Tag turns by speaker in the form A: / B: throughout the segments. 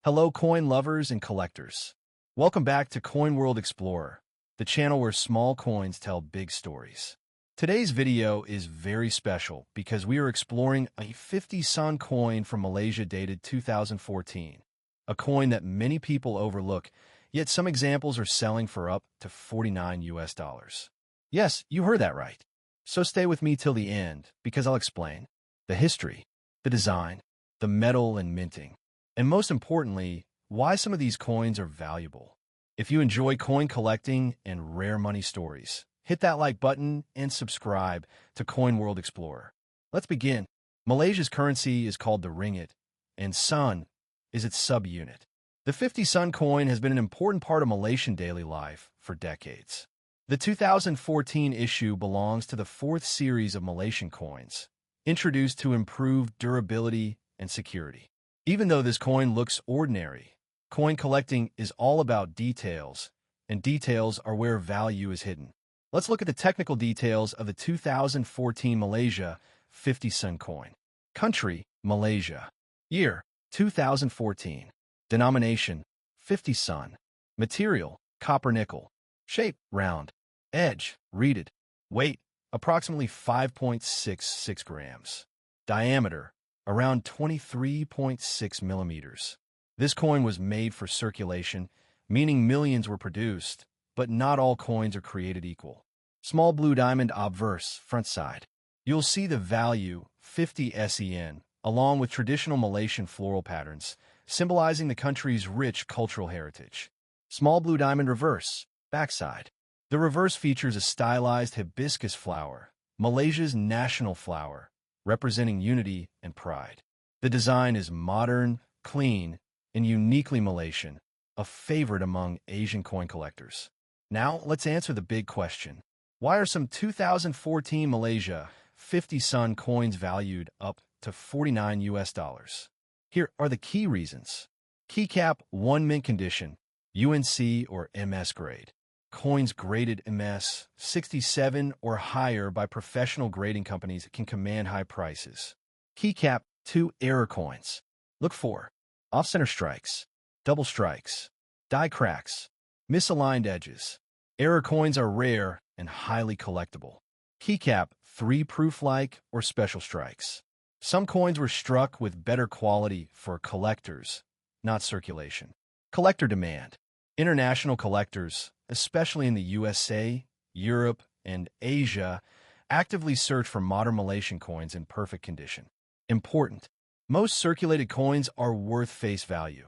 A: Hello, coin lovers and collectors. Welcome back to Coin World Explorer, the channel where small coins tell big stories. Today's video is very special because we are exploring a 50 Sun coin from Malaysia dated 2014, a coin that many people overlook, yet some examples are selling for up to 49 US dollars. Yes, you heard that right. So stay with me till the end because I'll explain the history, the design, the metal and minting, and most importantly, why some of these coins are valuable. If you enjoy coin collecting and rare money stories, hit that like button and subscribe to Coin World Explorer. Let's begin. Malaysia's currency is called the ringgit, and Sun is its subunit. The 50 Sun coin has been an important part of Malaysian daily life for decades. The 2014 issue belongs to the fourth series of Malaysian coins, introduced to improve durability and security. Even though this coin looks ordinary, coin collecting is all about details, and details are where value is hidden. Let's look at the technical details of the 2014 Malaysia 50 Sun coin. Country, Malaysia. Year, 2014. Denomination, 50 Sun. Material, copper nickel. Shape, round. Edge, reeded. Weight, approximately 5.66 grams. Diameter, around 23.6 millimeters. This coin was made for circulation, meaning millions were produced, but not all coins are created equal. Small blue diamond obverse, front side. You'll see the value, 50 SEN, along with traditional Malaysian floral patterns, symbolizing the country's rich cultural heritage. Small blue diamond reverse, backside. The reverse features a stylized hibiscus flower, Malaysia's national flower, representing unity and pride. The design is modern, clean, and uniquely Malaysian, a favorite among Asian coin collectors. Now, let's answer the big question. Why are some 2014 Malaysia 50 Sun coins valued up to 49 US dollars? Here are the key reasons. Keycap 1 mint condition, UNC or MS grade. Coins graded MS 67 or higher by professional grading companies can command high prices. Keycap 2 error coins. Look for off-center strikes, double strikes, die cracks, misaligned edges. Error coins are rare and highly collectible. Keycap 3 proof-like or special strikes. Some coins were struck with better quality for collectors, not circulation. Collector demand. International collectors, especially in the USA, Europe, and Asia, actively search for modern Malaysian coins in perfect condition. Important. Most circulated coins are worth face value,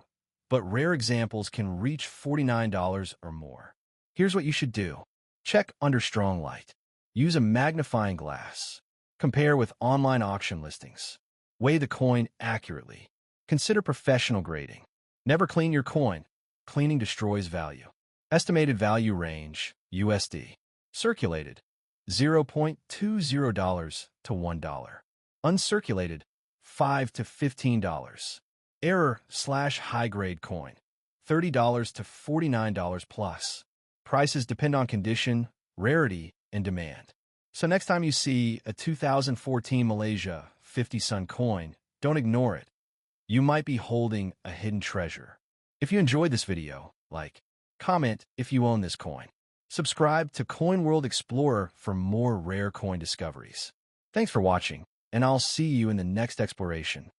A: but rare examples can reach $49 or more. Here's what you should do. Check under strong light. Use a magnifying glass. Compare with online auction listings. Weigh the coin accurately. Consider professional grading. Never clean your coin. Cleaning destroys value. Estimated value range, USD. Circulated, $0.20 to $1. Uncirculated, $5 to $15. Error/high-grade coin, $30 to $49 plus. Prices depend on condition, rarity, and demand. So next time you see a 2014 Malaysia 50 Sun coin, don't ignore it. You might be holding a hidden treasure. If you enjoyed this video, like, comment if you own this coin. Subscribe to Coin World Explorer for more rare coin discoveries. Thanks for watching, and I'll see you in the next exploration.